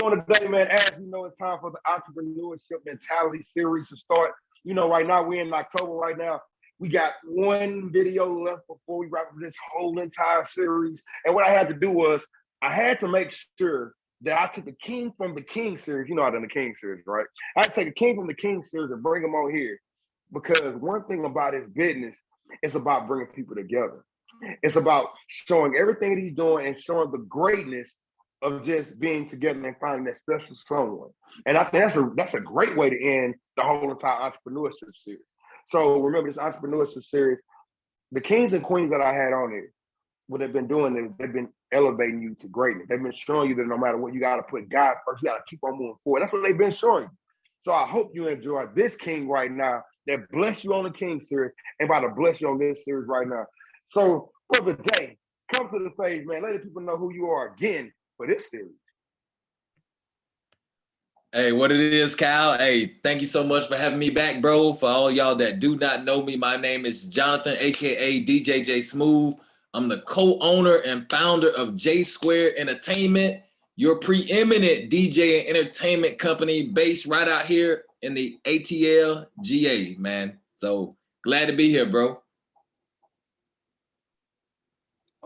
doing today, man? As you know, it's time for the Entrepreneurship Mentality series to start. You know, right now we're in October right now. We got one video left before we wrap up this whole entire series. And what I had to do was I had to make sure that I took the king from the king series. You know, I done the king series, right? I had to take a king from the king series and bring him on here because one thing about his business, it's about bringing people together. It's about showing everything that he's doing and showing the greatness of just being together and finding that special someone. And I think that's a great way to end the whole entire entrepreneurship series. So remember this entrepreneurship series, the kings and queens that I had on here, what they've been doing is they've been elevating you to greatness. They've been showing you that no matter what, you got to put God first. You got to keep on moving forward. That's what they've been showing you. So I hope you enjoy this king right now that bless you on the king series and about to bless you on this series right now. So Brother Jay, come to the stage, man. Let the people know who you are again for this series. Hey, what it is, Kyle. Hey, thank you so much for having me back, bro. For all y'all that do not know me, my name is Johnathon, aka DJ J-Smoov. I'm the co-owner and founder of J-Square Entertainment, your preeminent DJ and entertainment company based right out here in the ATL GA, man. So glad to be here, bro.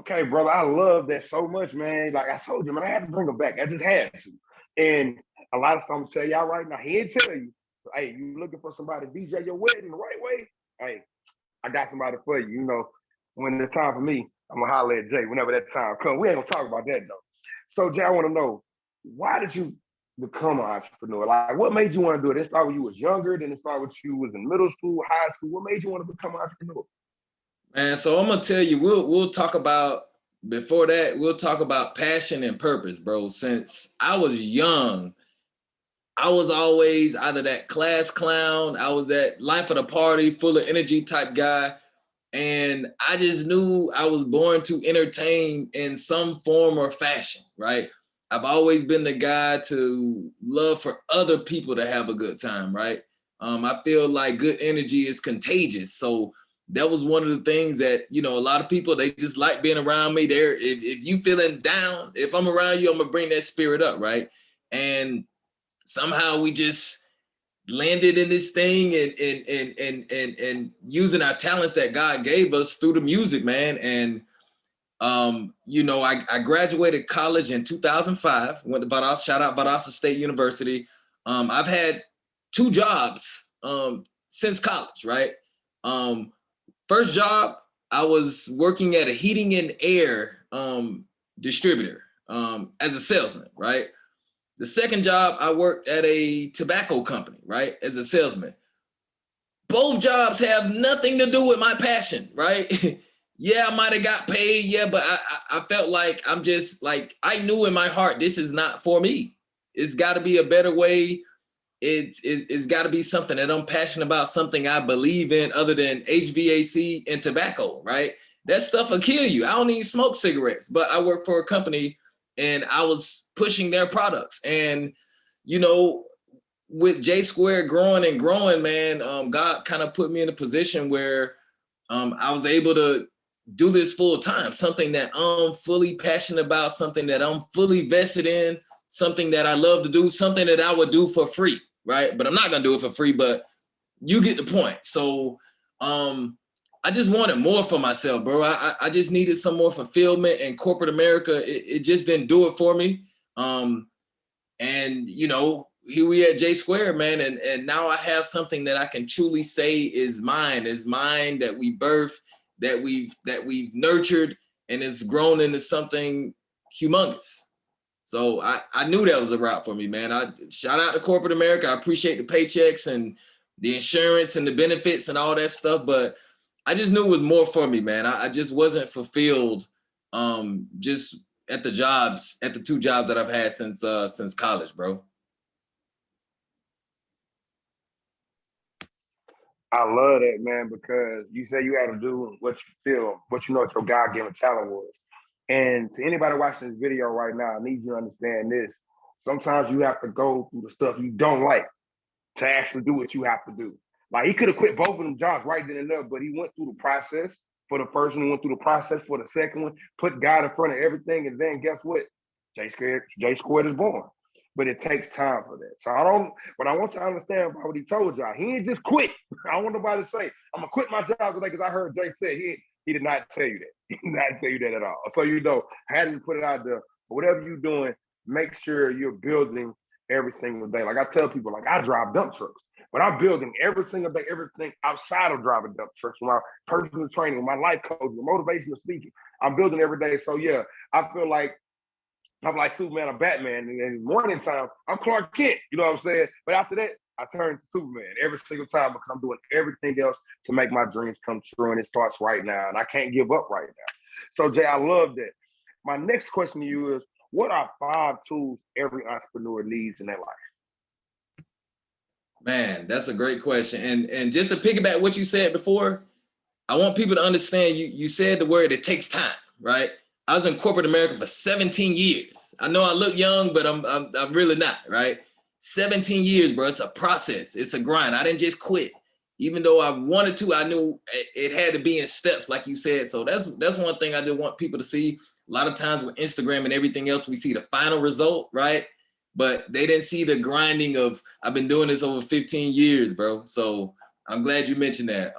Okay, brother, I love that so much, man. Like I told you, man, I had to bring him back. I just had to. And a lot of stuff I'm gonna tell y'all right now. He didn't tell you. Hey, you looking for somebody to DJ your wedding the right way? Hey, I got somebody for you. You know, when it's time for me, I'm gonna holler at Jay whenever that time comes. We ain't gonna talk about that though. So Jay, I want to know, why did you become an entrepreneur? Like, what made you want to do it? It started when you was younger, then it started when you was in middle school, high school. What made you want to become an entrepreneur? Man, so I'm gonna tell you, we'll talk about, before that, we'll talk about passion and purpose, bro. Since I was young, I was always either that class clown, I was that life of the party, full of energy type guy. And I just knew I was born to entertain in some form or fashion, right? I've always been the guy to love for other people to have a good time, right? I feel like good energy is contagious. So that was one of the things that, you know, a lot of people, they just like being around me. There, if you feeling down, if I'm around you, I'm gonna bring that spirit up, right? And somehow we just landed in this thing and using our talents that God gave us through the music, man. And you know, I graduated college in 2005, went to Valdosta, shout out Valdosta State University. I've had 2 jobs since college, right? First job, I was working at a heating and air distributor as a salesman, right? The second job, I worked at a tobacco company, right, as a salesman. Both jobs have nothing to do with my passion, right? Yeah, I might have got paid, yeah, but I felt like I'm just like, I knew in my heart, this is not for me. It's got to be a better way. It's got to be something that I'm passionate about, something I believe in other than HVAC and tobacco, right? That stuff will kill you. I don't even smoke cigarettes, but I work for a company and I was pushing their products. And, you know, with J Square growing and growing, man, God kind of put me in a position where I was able to do this full time, something that I'm fully passionate about, something that I'm fully vested in, something that I love to do, something that I would do for free, right? But I'm not gonna do it for free, but you get the point. So I just wanted more for myself, bro. I just needed some more fulfillment, and corporate America, it just didn't do it for me. And you know, here we at J Square, man, and now I have something that I can truly say is mine, that we birthed, that we've nurtured, and it's grown into something humongous. So I knew that was a route for me, man. I shout out to corporate America. I appreciate the paychecks and the insurance and the benefits and all that stuff, but I just knew it was more for me, man. I just wasn't fulfilled just at the 2 jobs that I've had since college, bro. I love that, man, because you say you had to do what you feel, what you know what your God-given talent was. And to anybody watching this video right now, I need you to understand this. Sometimes you have to go through the stuff you don't like to actually do what you have to do. Like he could have quit both of them jobs right then and there, but he went through the process for the first one, went through the process for the second one, put God in front of everything, and then guess what? J Squared is born. but it takes time for that. So but I want you to understand about what he told y'all. He ain't just quit. I don't want nobody to say, I'm gonna quit my job today, because I heard Jay say he did not tell you that. He did not tell you that at all. So had to put it out there. But whatever you're doing, make sure you're building every single day. Like I tell people, like I drive dump trucks, but I'm building every single day, everything outside of driving dump trucks, my personal training, my life coaching, motivational speaking. I'm building every day. So yeah, I feel like I'm like Superman or Batman. And in the morning time, I'm Clark Kent. You know what I'm saying? But after that, I turn to Superman every single time, because I'm doing everything else to make my dreams come true. And it starts right now. And I can't give up right now. So Jay, I love that. My next question to you is, what are 5 tools every entrepreneur needs in their life? Man, that's a great question. And just to piggyback what you said before, I want people to understand, you said the word, it takes time, right? I was in corporate America for 17 years. I know I look young, but I'm really not, right? 17 years, bro. It's a process. It's a grind. I didn't just quit. Even though I wanted to, I knew it had to be in steps, like you said. So that's one thing I do want people to see. A lot of times with Instagram and everything else, we see the final result, right? But they didn't see the grinding of, I've been doing this over 15 years, bro. So I'm glad you mentioned that.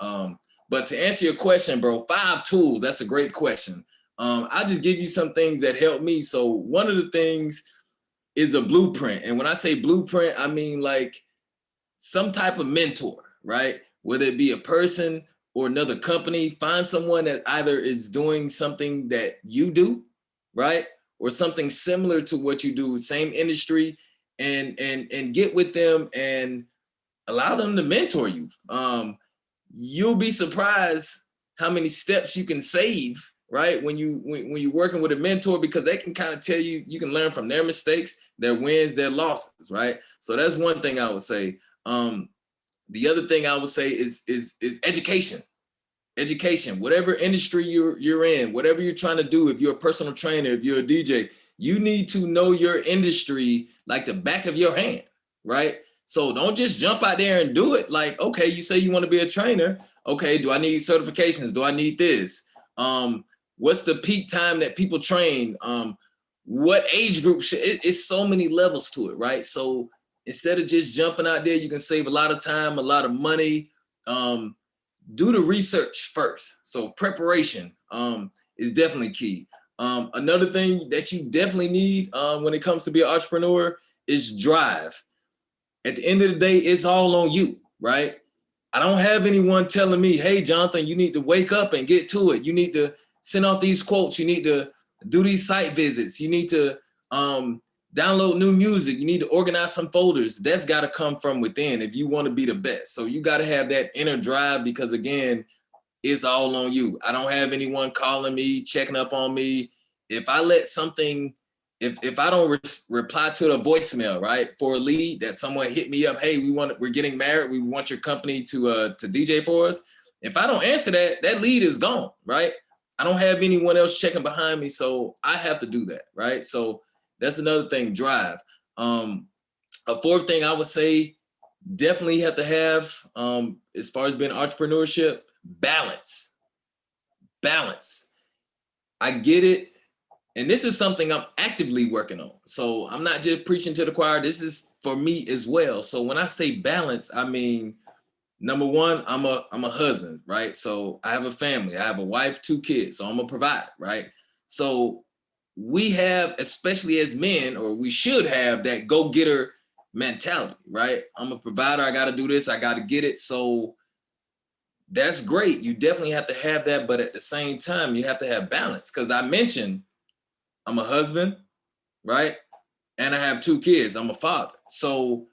But to answer your question, bro, 5 tools, that's a great question. I'll just give you some things that help me. So one of the things is a blueprint. And when I say blueprint, I mean like some type of mentor, right? Whether it be a person or another company, find someone that either is doing something that you do, right? Or something similar to what you do, same industry, and get with them and allow them to mentor you. You'll be surprised how many steps you can save, right? When you're working with a mentor, because they can kind of tell you, you can learn from their mistakes, their wins, their losses, right? So that's one thing I would say. The other thing I would say is education. Education, whatever industry you're in, whatever you're trying to do, if you're a personal trainer, if you're a DJ, you need to know your industry like the back of your hand, right? So don't just jump out there and do it. Like, okay, you say you want to be a trainer. Okay, do I need certifications? Do I need this? What's the peak time that people train? What age group it's so many levels to it, right? So instead of just jumping out there, you can save a lot of time, a lot of money. Do the research first. So preparation is definitely key. Another thing that you definitely need when it comes to be an entrepreneur is drive. At the end of the day, it's all on you, right? I don't have anyone telling me, hey, Jonathan, you need to wake up and get to it. You need to send out these quotes. You need to do these site visits. You need to download new music. You need to organize some folders. That's got to come from within if you want to be the best. So you got to have that inner drive, because again, it's all on you. I don't have anyone calling me, checking up on me. If I let something, if I don't reply to the voicemail, right, for a lead that someone hit me up, hey, we're getting married, we want your company to DJ for us. If I don't answer that, that lead is gone, right? I don't have anyone else checking behind me, so I have to do that, right? So that's another thing, drive. A fourth thing I would say, definitely have to have, as far as being entrepreneurship, balance. Balance. I get it. And this is something I'm actively working on. So I'm not just preaching to the choir. This is for me as well. So when I say balance, I mean, number one, I'm a husband, right? So I have a family. I have a wife, 2 kids. So I'm a provider, right? So we have, especially as men, or we should have, that go-getter mentality, right? I'm a provider. I got to do this. I got to get it. So that's great. You definitely have to have that. But at the same time, you have to have balance, because I mentioned I'm a husband, right? And I have 2 kids. I'm a father. So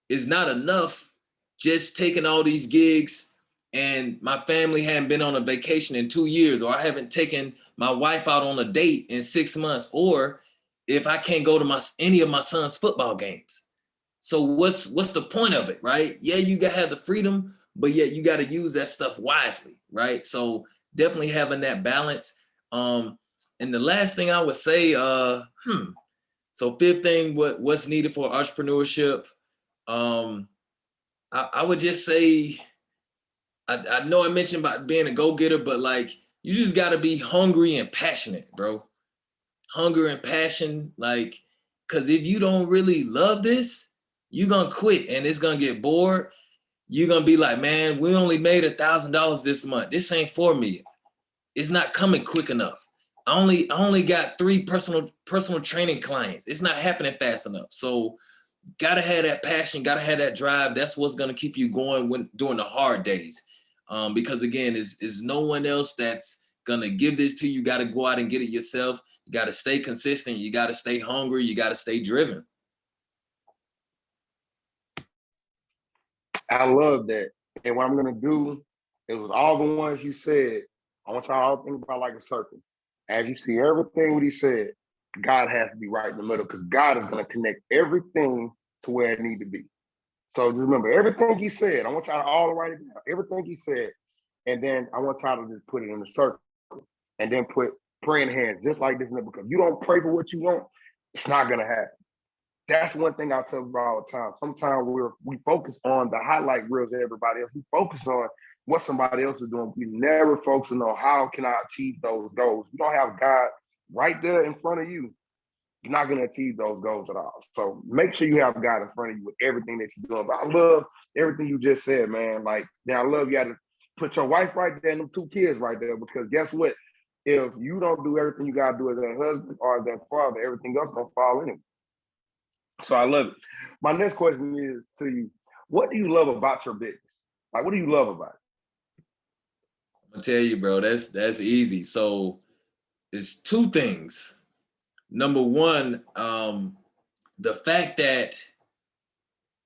it's not enough just taking all these gigs and my family hadn't been on a vacation in 2 years, or I haven't taken my wife out on a date in 6 months, or if I can't go to any of my son's football games. So what's the point of it, right? Yeah, you gotta have the freedom, but yet you gotta use that stuff wisely, right? So definitely having that balance. And the last thing I would say, so fifth thing, what's needed for entrepreneurship? I would just say, I know I mentioned about being a go-getter, but like, you just got to be hungry and passionate, bro. Hunger and passion. Like, Because if you don't really love this, you're gonna quit and it's gonna get bored. You're gonna be like, man, we only made $1,000 this month. This ain't for me. It's not coming quick enough. I only got 3 personal training clients. It's not happening fast enough. So gotta have that passion, gotta have that drive. That's what's gonna keep you going during the hard days. Because again, is no one else that's gonna give this to you. You gotta go out and get it yourself. You gotta stay consistent. You gotta stay hungry. You gotta stay driven. I love that. And what I'm gonna do is with all the ones you said, I want y'all all to think about like a circle. As you see everything what he said, God has to be right in the middle because God is gonna connect everything to where it need to be. So just remember everything he said. I want y'all to all write it down. Everything he said, and then I want y'all to just put it in a circle, and then put praying hands just like this. Because you don't pray for what you want, it's not gonna happen. That's one thing I tell you all the time. Sometimes we focus on the highlight reels of everybody else. We focus on what somebody else is doing. We never focus on how can I achieve those goals. You don't have God right there in front of you, you're not going to achieve those goals at all. So make sure you have God in front of you with everything that you're doing. But I love everything you just said, man. Like, now I love you got to put your wife right there and them 2 kids right there, because guess what? If you don't do everything you got to do as a husband or as a father, everything else going to fall in it. So I love it. My next question is to you. What do you love about your business? Like, what do you love about it? I'll tell you, bro, that's easy. So it's 2 things. Number one, the fact that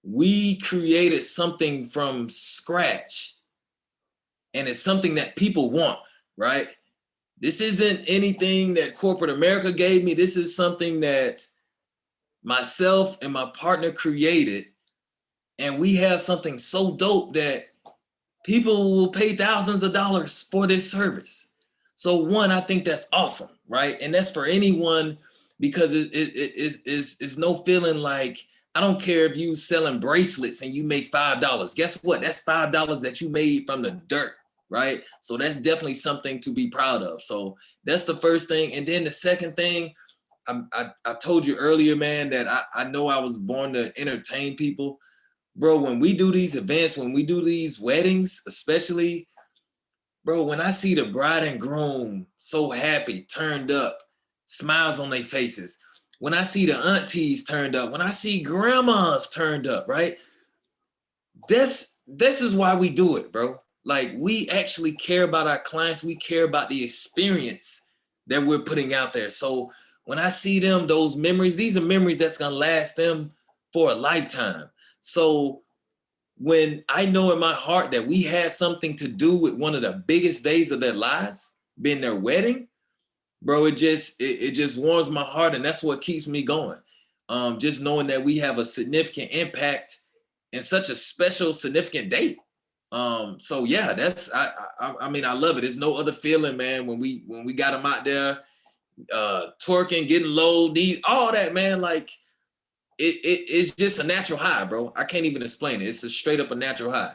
we created something from scratch and it's something that people want, right? This isn't anything that corporate America gave me. This is something that myself and my partner created. And we have something so dope that people will pay thousands of dollars for this service. So one, I think that's awesome, right? And that's for anyone, because it's no feeling like, I don't care if you selling bracelets and you make $5. Guess what? That's $5 that you made from the dirt, right? So that's definitely something to be proud of. So that's the first thing. And then the second thing, I told you earlier, man, that I know I was born to entertain people. Bro, when we do these events, when we do these weddings, especially, bro, when I see the bride and groom so happy, turned up, smiles on their faces, when I see the aunties turned up, when I see grandmas turned up, right? This is why we do it, bro. Like, we actually care about our clients. We care about the experience that we're putting out there. So when I see them, those memories, these are memories that's gonna last them for a lifetime. So when I know in my heart that we had something to do with one of the biggest days of their lives, being their wedding, bro, it just warms my heart, and that's what keeps me going. Just knowing that we have a significant impact in such a special, significant date. So yeah, that's I mean, I love it. There's no other feeling, man, when we got them out there twerking, getting low, these all that, man. Like, it's just a natural high, bro. I can't even explain it. It's a straight up a natural high.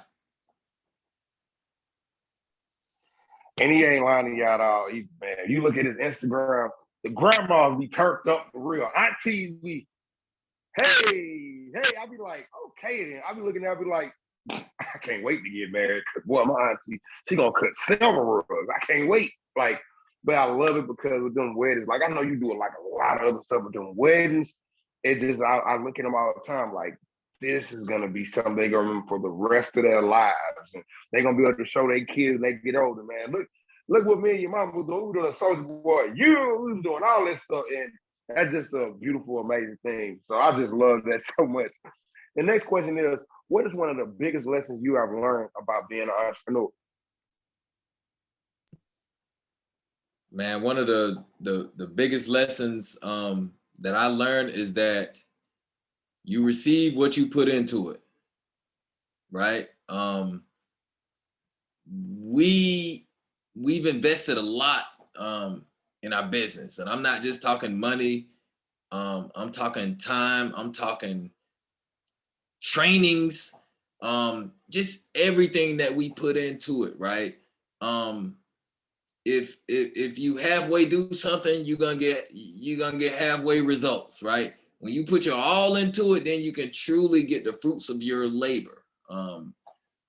And he ain't lying to y'all at all either, man. You look at his Instagram, the grandmas be turned up for real. Aunties be, hey, I be like, okay then. I be looking at it, I be like, I can't wait to get married. Cause boy, my auntie, she gonna cut several rugs. I can't wait. Like, but I love it because with them weddings, like I know you do like a lot of other stuff with them weddings. It just I look at them all the time like this is gonna be something they're gonna remember for the rest of their lives. And they're gonna be able to show their kids when they get older, man. Look what me and your mom was doing. We doing a soldier boy. We was doing all this stuff. And that's just a beautiful, amazing thing. So I just love that so much. The next question is, what is one of the biggest lessons you have learned about being an entrepreneur? Man, one of the biggest lessons that I learned is that you receive what you put into it, right? We've invested a lot in our business, and I'm not just talking money. I'm talking time. I'm talking trainings, just everything that we put into it, right? If you halfway do something, you're gonna get halfway results, right? When you put your all into it, then you can truly get the fruits of your labor.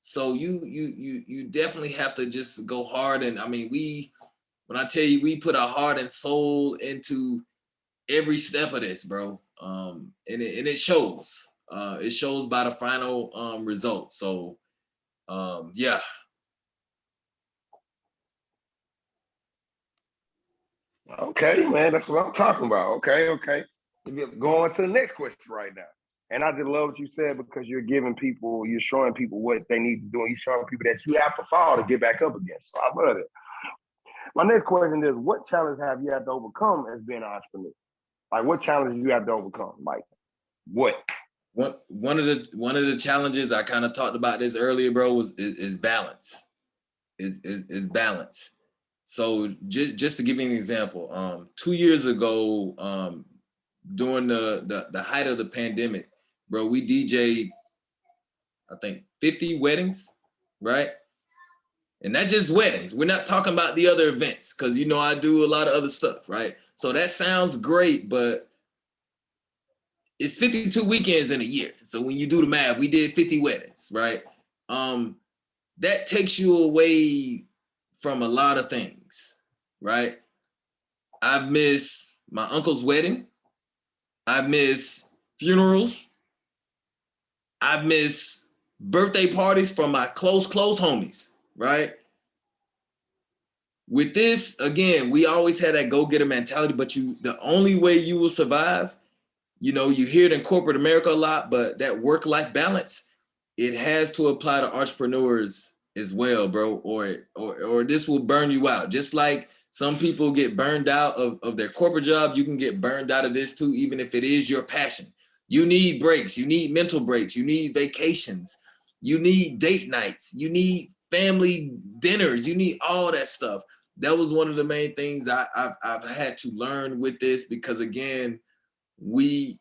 So you definitely have to just go hard. And I mean, when I tell you, we put our heart and soul into every step of this, bro. And it shows. It shows by the final result. So yeah. Okay, man, that's what I'm talking about. Okay. Going to the next question right now. And I just love what you said because you're showing people what they need to do, and you're showing people that you have to fall to get back up again. So I love it. My next question is, what challenge have you had to overcome as being an entrepreneur? Like, what challenges you have to overcome? Like, what? One of the challenges, I kind of talked about this earlier, bro, is balance. Is balance. So just to give you an example, 2 years ago, during the height of the pandemic, bro, we DJ'd, I think, 50 weddings, right? And that's just weddings. We're not talking about the other events, because I do a lot of other stuff, right? So that sounds great, but it's 52 weekends in a year. So when you do the math, we did 50 weddings, right? That takes you away from a lot of things, right? I've missed my uncle's wedding. I've missed funerals. I've missed birthday parties from my close homies, right? With this, again, we always had that go-getter mentality, but the only way you will survive, you hear it in corporate America a lot, but that work-life balance, it has to apply to entrepreneurs as well, bro, or this will burn you out. Just like some people get burned out of their corporate job, you can get burned out of this too, even if it is your passion. You need breaks, you need mental breaks, you need vacations, you need date nights, you need family dinners, you need all that stuff. That was one of the main things I've had to learn with this, because again, we're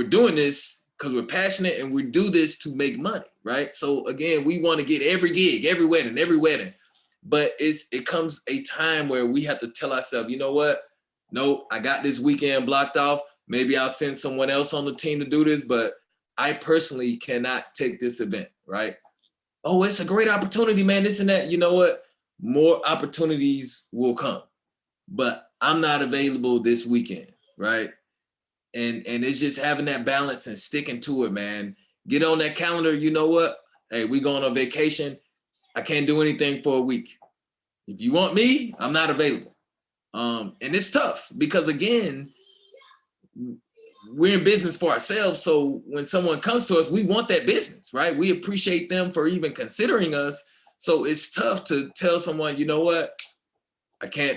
doing this because we're passionate, and we do this to make money, right? So again, we want to get every gig, every wedding, but it comes a time where we have to tell ourselves, you know what? No, I got this weekend blocked off. Maybe I'll send someone else on the team to do this, but I personally cannot take this event, right? Oh, it's a great opportunity, man, this and that. You know what? More opportunities will come, but I'm not available this weekend, right? And it's just having that balance and sticking to it, man. Get on that calendar. You know what? Hey, we going on vacation. I can't do anything for a week. If you want me, I'm not available. And it's tough because again, we're in business for ourselves. So when someone comes to us, we want that business, right? We appreciate them for even considering us. So it's tough to tell someone, you know what?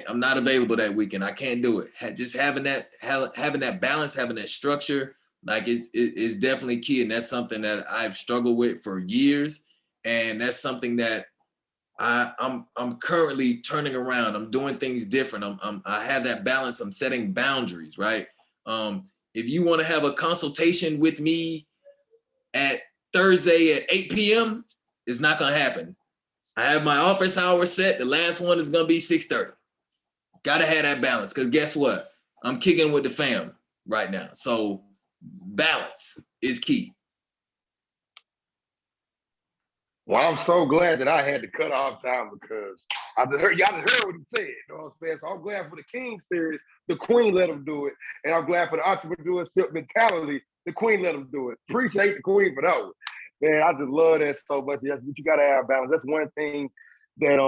I'm not available that weekend. I can't do it. Just having that balance, having that structure, like it's definitely key. And that's something that I've struggled with for years. And that's something that I'm currently turning around. I'm doing things different. I have that balance. I'm setting boundaries, right? If you want to have a consultation with me at Thursday at 8 p.m., it's not going to happen. I have my office hour set. The last one is going to be 6:30. Got to have that balance, because guess what? I'm kicking with the fam right now. So balance is key. Well, I'm so glad that I had to cut off time because y'all just heard what he said. You know what I'm saying? So I'm glad for the King series, the Queen let him do it. And I'm glad for the entrepreneurship mentality, the Queen let him do it. Appreciate the Queen for that one. Man, I just love that so much. Yes, but you gotta have balance. That's one thing that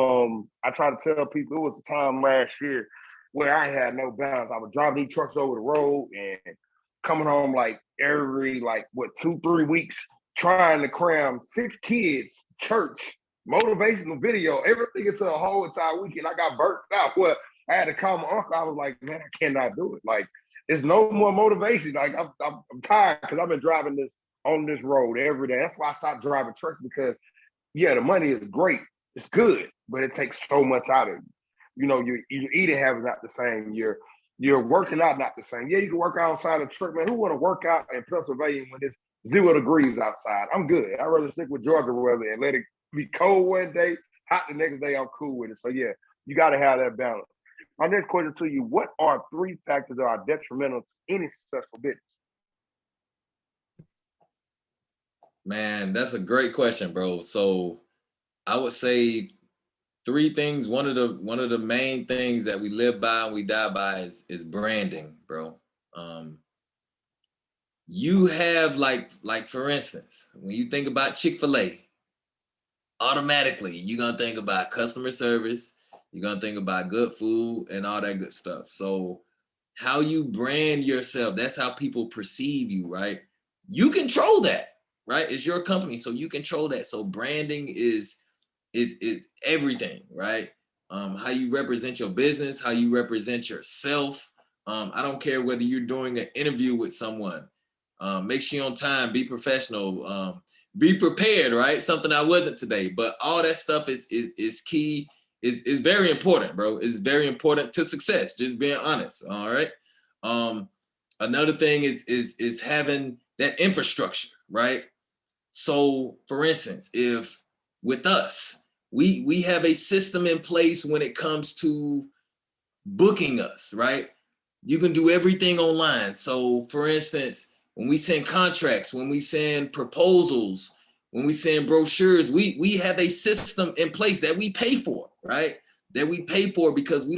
I try to tell people. It was a time last year where I had no balance. I was driving these trucks over the road and coming home like every 2-3 weeks, trying to cram 6 kids, church, motivational video, everything into a whole entire weekend. I got burnt out. Well, I had to call my uncle. I was like, man, I cannot do it. Like, there's no more motivation. Like, I'm tired because I've been driving this on this road every day. That's why I stopped driving trucks, because yeah, the money is great. It's good, but it takes so much out of you. Your eating habits not the same. You're working out not the same. Yeah, you can work out outside the truck, man. Who want to work out in Pennsylvania when it's 0 degrees outside? I'm good. I'd rather stick with Georgia weather and let it be cold one day, hot the next day. I'm cool with it. So yeah, you got to have that balance. My next question to you: what are 3 factors that are detrimental to any successful business? Man, that's a great question, bro. So I would say three things. One of the main things that we live by and we die by is branding, bro. Um, you have like for instance, when you think about Chick-fil-A, automatically you're gonna think about customer service, you're gonna think about good food and all that good stuff. So how you brand yourself, that's how people perceive you, right? You control that, right? It's your company, so you control that. So branding is everything, right? How you represent your business, how you represent yourself. I don't care whether you're doing an interview with someone. Make sure you're on time, be professional, be prepared, right? Something I wasn't today, but all that stuff is key, is very important, bro. It's very important to success. Just being honest, all right. Another thing is having that infrastructure, right? So, for instance, if with us, we have a system in place when it comes to booking us, right? You can do everything online. So, for instance, when we send contracts, when we send proposals, when we send brochures, we have a system in place that we pay for, right? That we pay for because we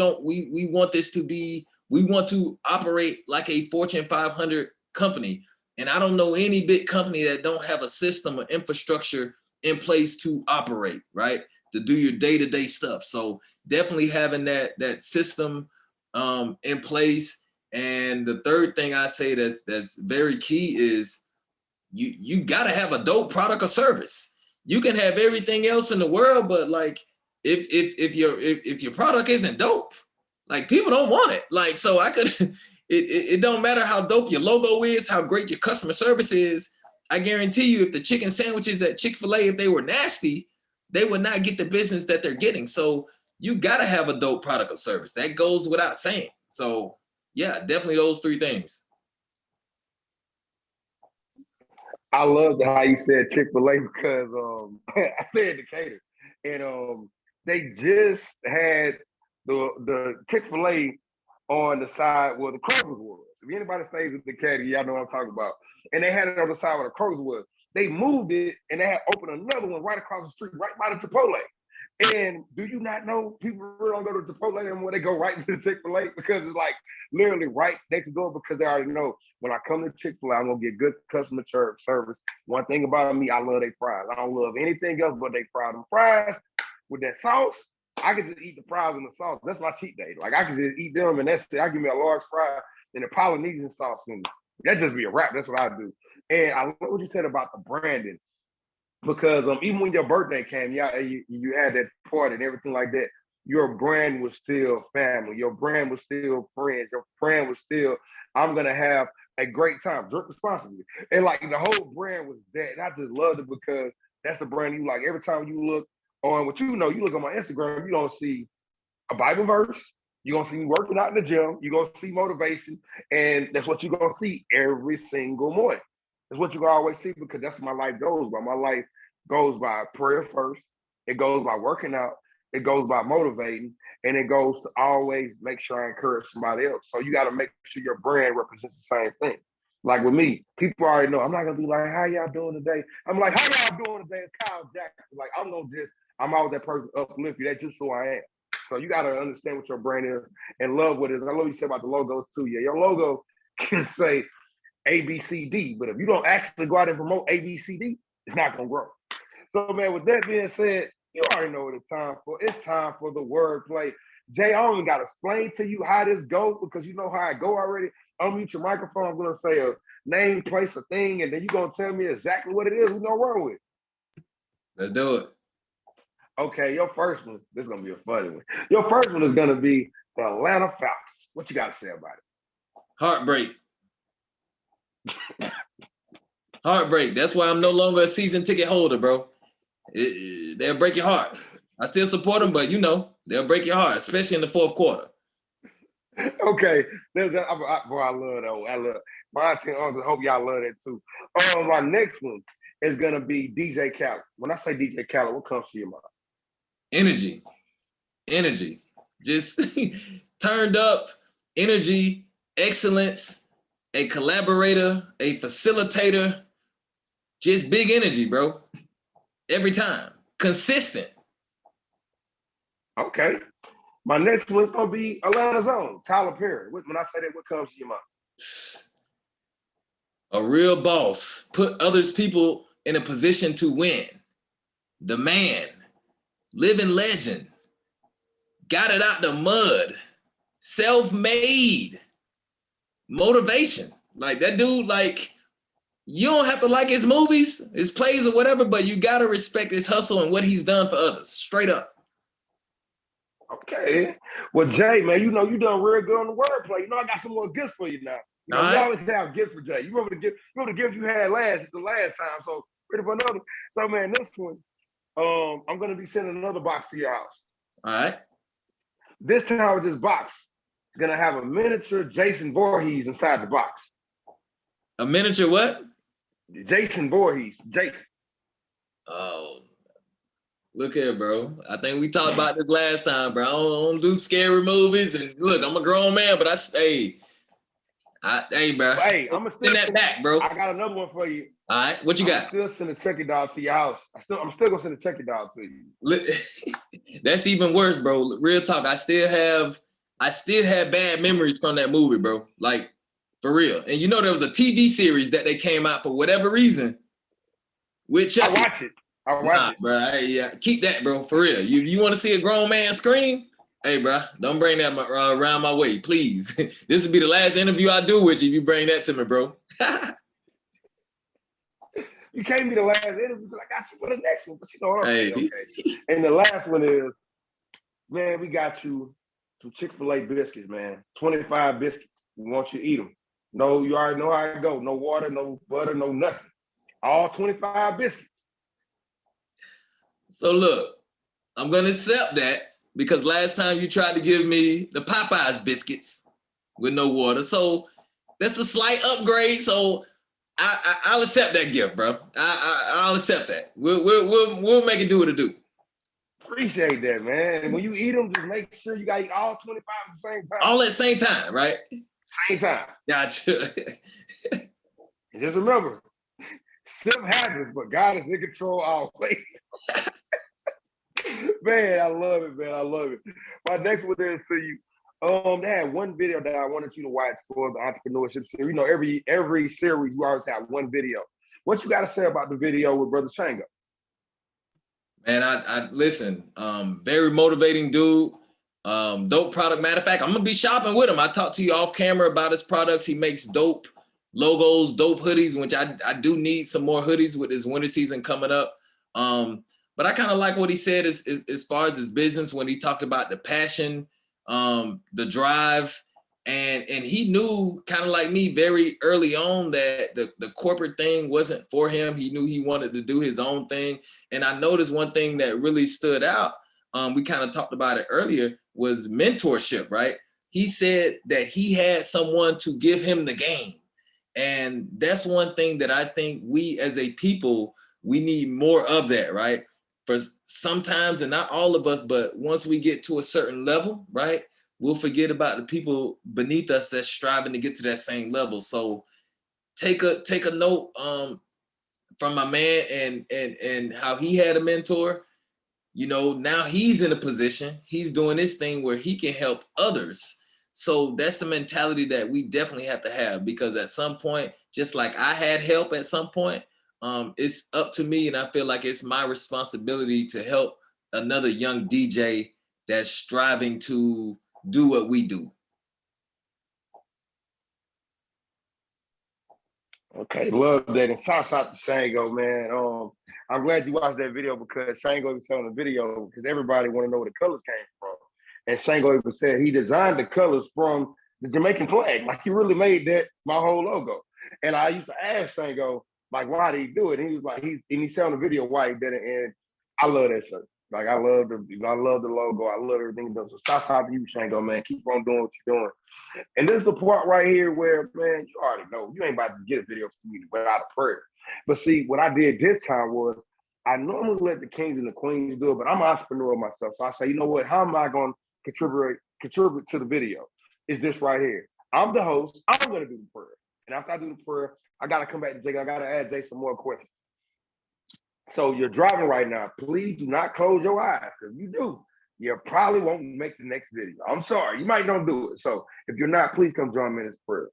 want this to be, we want to operate like a Fortune 500 company. And I don't know any big company that don't have a system or infrastructure in place to operate, right? To do your day-to-day stuff. So definitely having that system in place. And the third thing I say that's very key is you got to have a dope product or service. You can have everything else in the world, but like if your product isn't dope, like people don't want it. Like so I could it don't matter how dope your logo is, how great your customer service is. I guarantee you, if the chicken sandwiches at Chick-fil-A, if they were nasty, they would not get the business that they're getting. So you got to have a dope product or service. That goes without saying. So yeah, definitely those three things. I love how you said Chick-fil-A because I said Decatur, and they just had the Chick-fil-A on the side where the Kroger's was. If anybody stays in Decatur, y'all know what I'm talking about. And they had it on the side where the Kroger's was. They moved it and they had opened another one right across the street, right by the Chipotle. And do you not know people really don't go to Chipotle anymore? They go right to the Chick-fil-A because it's like literally right next door because they already know when I come to Chick-fil-A, I'm gonna get good customer service. One thing about me, I love their fries. I don't love anything else but they fries. Them fries with that sauce, I can just eat the fries and the sauce. That's my cheat day. Like I can just eat them and that's it. I give me a large fry and a Polynesian sauce and that just be a wrap. That's what I do. And I love what you said about the branding because even when your birthday came, yeah, you had that party and everything like that. Your brand was still family. Your brand was still friends. Your brand was still I'm gonna have a great time. Drink responsibly, and like the whole brand was that. And I just loved it because that's the brand you like. Every time you look on what you know, you look on my Instagram, you don't see a Bible verse. You're gonna see me working out in the gym. You're gonna see motivation, and that's what you're gonna see every single morning. That's what you're gonna always see because that's what my life goes by. My life goes by prayer first. It goes by working out. It goes by motivating, and it goes to always make sure I encourage somebody else. So you got to make sure your brand represents the same thing. Like with me, people already know I'm not gonna be like, "How y'all doing today?" I'm like, "How y'all doing today?" It's Kyle Jackson. Like I'm gonna just, I'm always that person uplift you. That's just who I am. So you got to understand what your brand is and love what it is. I love you said about the logos too. Yeah, your logo can say A, B, C, D, but if you don't actually go out and promote A, B, C, D, it's not gonna grow. So man, with that being said, you already know what it's time for. It's time for the wordplay. Jay, I don't even got to explain to you how this goes because you know how I go already. Unmute your microphone. I'm gonna say a name, place, a thing, and then you're gonna tell me exactly what it is. We're gonna run with. Let's do it. Okay, your first one, this is gonna be a funny one. Your first one is gonna be the Atlanta Falcons. What you got to say about it? Heartbreak. Heartbreak. That's why I'm no longer a season ticket holder, bro. They'll break your heart. I still support them, but you know, they'll break your heart, especially in the fourth quarter. Okay, boy, I love that. I love my team. I hope y'all love that too. My next one is gonna be DJ Khaled. When I say DJ Khaled, what comes to your mind? Energy, just turned up, energy, excellence, a collaborator, a facilitator, Just big energy, bro. Every time. Consistent. Okay. My next one's gonna be Atlanta's own, Tyler Perry. When I say that, what comes to your mind? A real boss. Put others people in a position to win. The man. Living legend. Got it out the mud. Self-made. Motivation. Like that dude, like, you don't have to like his movies, his plays or whatever, but you gotta respect his hustle and what he's done for others. Straight up. Okay. Well, Jay, man, you know you done real good on the wordplay. You know I got some more gifts for you now. You know, we always have gifts for Jay. You remember the gift you had the last time. So ready for another. So man, this one, I'm gonna be sending another box to your house. All right. This time with this box, it's gonna have a miniature Jason Voorhees inside the box. A miniature what? Jason Voorhees. Jason. Oh, look here, bro. I think we talked about this last time, bro. I don't do scary movies. And look, I'm a grown man, but hey, bro. Hey, I'm gonna send that back, bro. I got another one for you. All right, what you got? I'm still send a turkey dog to your house. I'm still gonna send a turkey dog to you. That's even worse, bro. Real talk. I still have bad memories from that movie, bro. Like, for real. And you know there was a TV series that they came out for whatever reason with Chucky. I watch it. Bro. Yeah, keep that, bro. For real. You want to see a grown man scream? Hey, bro, don't bring that around my way, please. This will be the last interview I do with you if you bring that to me, bro. You can't be the last interview because I got you for the next one. But you know what I'm saying? Okay. And the last one is, man, we got you some Chick-fil-A biscuits, man. 25 biscuits. We want you to eat them. No, you already know how it go. No water, no butter, no nothing. All 25 biscuits. So look, I'm going to accept that because last time you tried to give me the Popeyes biscuits with no water. So that's a slight upgrade. So I'll accept that gift, bro. I'll accept that. We'll make it do what it do. Appreciate that, man. And when you eat them, just make sure you gotta eat all 25 at the same time. All at the same time, right? Same time. Gotcha. And just remember, stuff happens, but God is in control always. Man, I love it, man. I love it. My next one is for you. They had one video that I wanted you to watch for the entrepreneurship series. You know, every series you always have one video. What you got to say about the video with Brother Shango? Man, I listen. Very motivating dude. Dope product. Matter of fact, I'm gonna be shopping with him. I talked to you off camera about his products. He makes dope logos, dope hoodies, which I do need some more hoodies with his winter season coming up. But I kind of like what he said as far as his business when he talked about the passion, the drive, and he knew, kind of like me, very early on that the corporate thing wasn't for him. He knew he wanted to do his own thing. And I noticed one thing that really stood out, we kind of talked about it earlier, was mentorship, right? He said that he had someone to give him the game. And that's one thing that I think we as a people, we need more of that, right? For sometimes, and not all of us, but once we get to a certain level, right, we'll forget about the people beneath us that's striving to get to that same level. So take a note from my man and how he had a mentor. You know, now he's in a position, he's doing this thing where he can help others. So that's the mentality that we definitely have to have, because at some point, just like I had help at some point, it's up to me, and I feel like it's my responsibility to help another young DJ that's striving to do what we do. Okay, love that. And shouts out to Shango, man. I'm glad you watched that video, because Shango was telling the video because everybody want to know where the colors came from. And Shango even said he designed the colors from the Jamaican flag. Like, he really made that my whole logo. And I used to ask Shango, like, why did he do it? And he was like, he's telling the video why he did it. And I love that shirt. Like, I love the logo. I love everything. So shout out to you, Shango, man. Keep on doing what you're doing. And this is the part right here where, man, you already know, you ain't about to get a video from me without a prayer. But see, what I did this time was, I normally let the kings and the queens do it, but I'm an entrepreneur myself. So I say, you know what, how am I going to contribute to the video? Is this right here. I'm the host. I'm going to do the prayer. And after I do the prayer, I got to come back to Jay. I got to ask Jay some more questions. So you're driving right now. Please do not close your eyes. If you do, you probably won't make the next video. I'm sorry, you might not do it. So if you're not, please come join me in this prayer.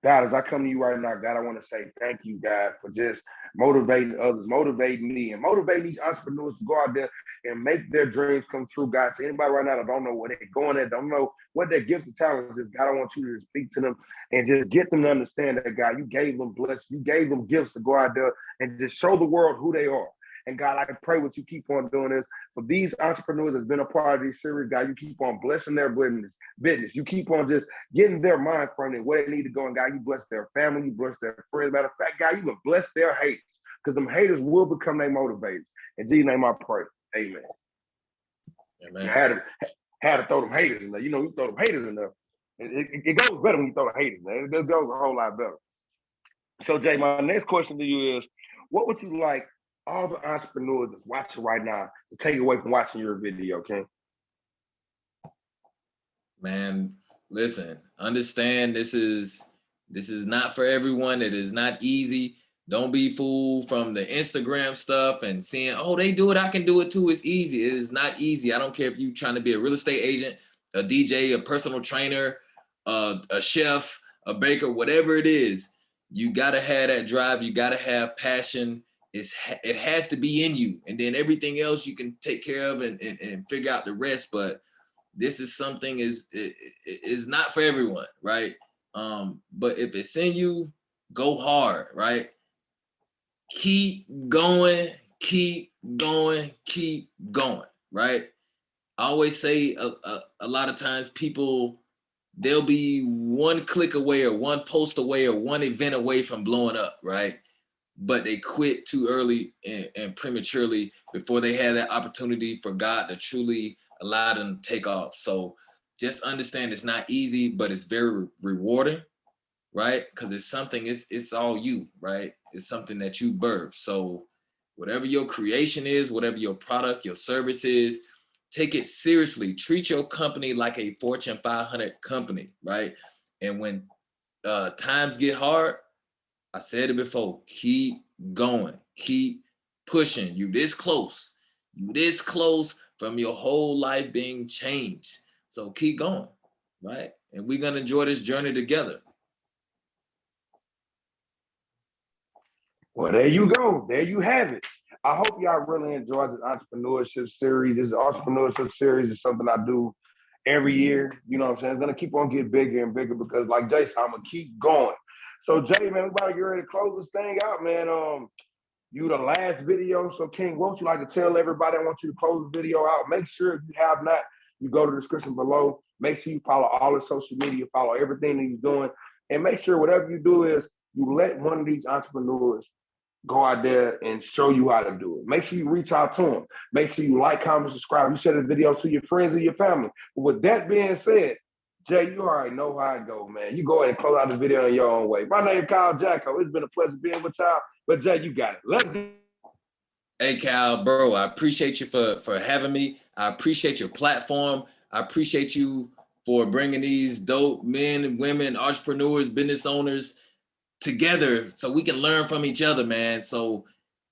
God, as I come to you right now, God, I want to say thank you, God, for just motivating others, motivating me, and motivating these entrepreneurs to go out there and make their dreams come true, God. To anybody right now that don't know where they're going at, don't know what their gifts and talents is, God, I want you to speak to them and just get them to understand that, God, you gave them blessings, you gave them gifts to go out there and just show the world who they are. And God, I pray what you keep on doing this for these entrepreneurs that's been a part of these series, God, you keep on blessing their business. You keep on just getting their mind from it, where they need to go. And God, you bless their family, you bless their friends. Matter of fact, God, you will bless their haters, because them haters will become their motivators. In Jesus' name I pray. Amen. Amen. I had to throw them haters in there. You know, you throw them haters in there. It goes better when you throw the haters, man. It goes a whole lot better. So, Jay, my next question to you is, what would you like all the entrepreneurs that's watching right now to take away from watching your video, okay? Man, listen, understand this is not for everyone. It is not easy. Don't be fooled from the Instagram stuff and seeing, oh, they do it, I can do it too. It's easy. It is not easy. I don't care if you're trying to be a real estate agent, a DJ, a personal trainer, a chef, a baker, whatever it is. You got to have that drive. You got to have passion. It has to be in you. And then everything else you can take care of and figure out the rest. But this is something is not for everyone, right? But if it's in you, go hard, right? Keep going, keep going, keep going, right? I always say a lot of times people, they'll be one click away or one post away or one event away from blowing up, right? But they quit too early and prematurely before they had that opportunity for God to truly allow them to take off. So just understand it's not easy, but it's very rewarding, right? Because it's something, it's all you, right? It's something that you birth. So whatever your creation is, whatever your product, your service is, take it seriously. Treat your company like a Fortune 500 company, right? And when times get hard, I said it before, keep going, keep pushing. You this close from your whole life being changed. So keep going, right? And we're going to enjoy this journey together. Well, there you go. There you have it. I hope y'all really enjoyed this entrepreneurship series. This entrepreneurship series is something I do every year. You know what I'm saying? It's going to keep on getting bigger and bigger because, like Jason, I'm going to keep going. So, Jay, man, we about to get ready to close this thing out, man. You the last video. So, King, what would you like to tell everybody? I want you to close the video out. Make sure if you have not, you go to the description below. Make sure you follow all the social media, follow everything that he's doing. And make sure whatever you do is you let one of these entrepreneurs go out there and show you how to do it. Make sure you reach out to them. Make sure you like, comment, subscribe. You share the video to your friends and your family. But with that being said, Jay, you already know how it goes, man. You go ahead and close out the video in your own way. My name is Kyle Jacko. It's been a pleasure being with y'all. But Jay, you got it. Let's go. Hey, Cal, bro, I appreciate you for having me. I appreciate your platform. I appreciate you for bringing these dope men and women, entrepreneurs, business owners together so we can learn from each other, man. So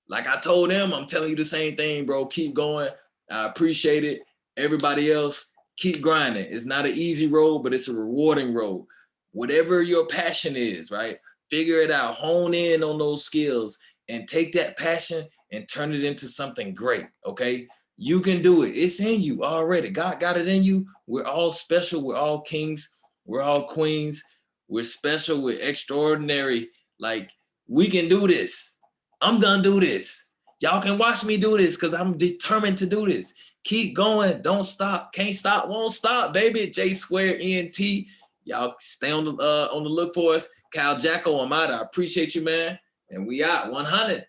like I told them, I'm telling you the same thing, bro. Keep going. I appreciate it. Everybody else, keep grinding. It's not an easy road, but it's a rewarding road. Whatever your passion is, right? Figure it out, hone in on those skills and take that passion and turn it into something great, okay? You can do it. It's in you already. God got it in you. We're all special. We're all kings. We're all queens. We're special. We're extraordinary. Like, we can do this. I'm gonna do this. Y'all can watch me do this because I'm determined to do this. Keep going. Don't stop. Can't stop. Won't stop, baby. J-Square-ENT. Y'all stay on the look for us. Kyle Jacko, I'm out. I appreciate you, man. And we out. 100.